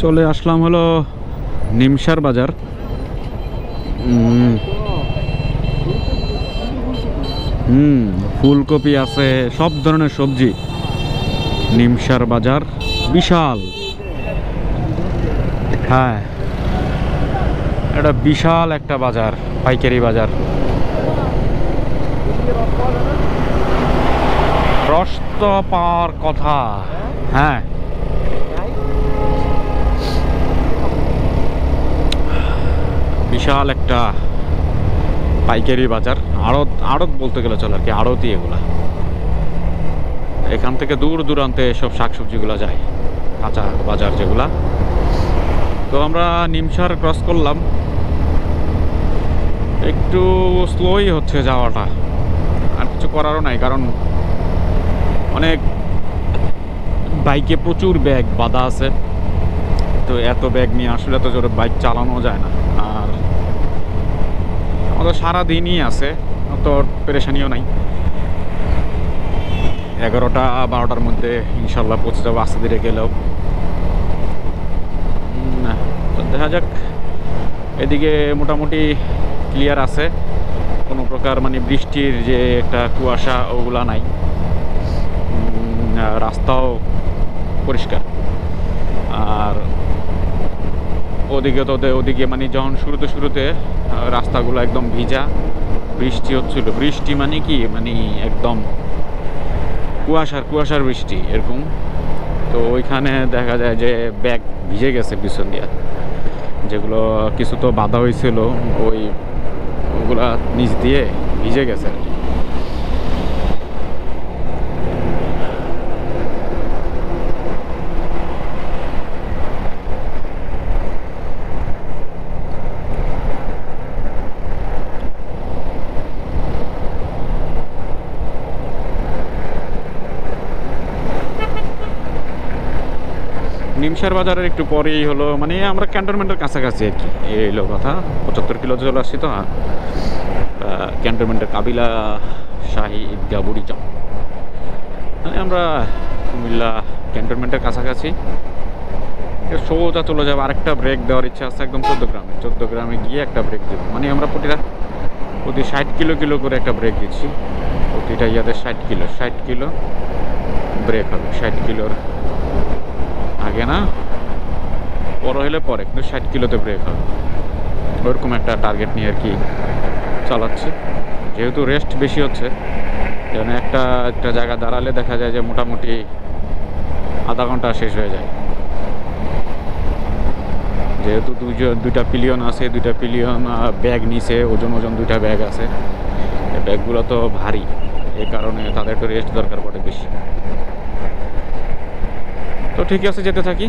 চলে আসলাম হলো নিমসার বাজার। ফুলকপি আছে, সব ধরনের সবজি। নিমসার বাজার বিশাল, হ্যাঁ এটা বিশাল একটা বাজার, পাইকারি বাজার। রস তো পাওয়ার কথা, হ্যাঁ বিশাল একটা পাইকারি বাজার। আড়ত আড়ত বলতে গেলে চলে আর কি, আড়তই এগুলা। এখান থেকে দূর দূরান্তে সব শাকসবজিগুলো যায়, কাঁচা বাজার যেগুলা। তো আমরা নিমসার ক্রস করলাম, একটু স্লোই হচ্ছে যাওয়াটা, আর কিছু করারও নাই, কারণ অনেক বাইকে প্রচুর ব্যাগ বাঁধা আছে। তো এত ব্যাগ নিয়ে আসলে এত জোরে বাইক চালানো যায় না। আর আমাদের সারাদিনই আছে, অত পেরেশানিও নাই। 11টা 12টার মধ্যে ইনশাল্লাহ পৌঁছে যাবো, আস্তে ধীরে গেলেও। তো দেখা যাক, এদিকে মোটামুটি ক্লিয়ার আছে, কোনো প্রকার মানে বৃষ্টির যে একটা কুয়াশা ওগুলা নাই, রাস্তাও পরিষ্কার। আর ওদিকে তো ওদিকে মানে যখন শুরুতে রাস্তাগুলো একদম ভিজা, বৃষ্টি হচ্ছিল। বৃষ্টি মানে কি, মানে একদম কুয়াশার বৃষ্টি এরকম। তো ওইখানে দেখা যায় যে ব্যাগ ভিজে গেছে পিছন দিয়ে, যেগুলো কিছু তো বাধা হয়েছিল ওগুলা নিচ দিয়ে ভিজে গেছে আর কি। নিমসার বাজারের একটু পরেই হলো, মানে আমরা ক্যান্টনমেন্টের কাছাকাছি আর কি, এই হলো কথা। 75 কিলো চলে আসছি তো। ক্যান্টনমেন্টের কাবিলা শাহী ঈদগাহ বুড়িচং, মানে আমরা কুমিল্লা ক্যান্টনমেন্টের কাছাকাছি। সোজা চলে যাবো। আরেকটা ব্রেক দেওয়ার ইচ্ছা আছে একদম 14 গ্রামে গিয়ে একটা ব্রেক দেবো। মানে আমরা প্রতি 60 কিলো করে একটা ব্রেক দিচ্ছি। প্রতিটা ইয়াতে 60 কিলো ব্রেক হবে। 60 কিলোর আগে না, বড় হলে পরে, কিন্তু 60 কিলোতে ব্রেক হবে। ওরকম একটা টার্গেট নিয়ে আর কি চালাচ্ছি। যেহেতু রেস্ট বেশি হচ্ছে, যেন একটা জায়গা দাঁড়ালে দেখা যায় যে মোটামুটি আধা ঘন্টা শেষ হয়ে যায়। যেহেতু দুইটা পিলিয়ন আছে, দুইটা পিলিয়ন ব্যাগ নিচে, ওজন দুইটা ব্যাগ আছে। এই ব্যাগগুলো তো ভারী, এই কারণে তাদের একটু রেস্ট দরকার পড়ে বেশি। তো ঠিক আছে, যেতে থাকি।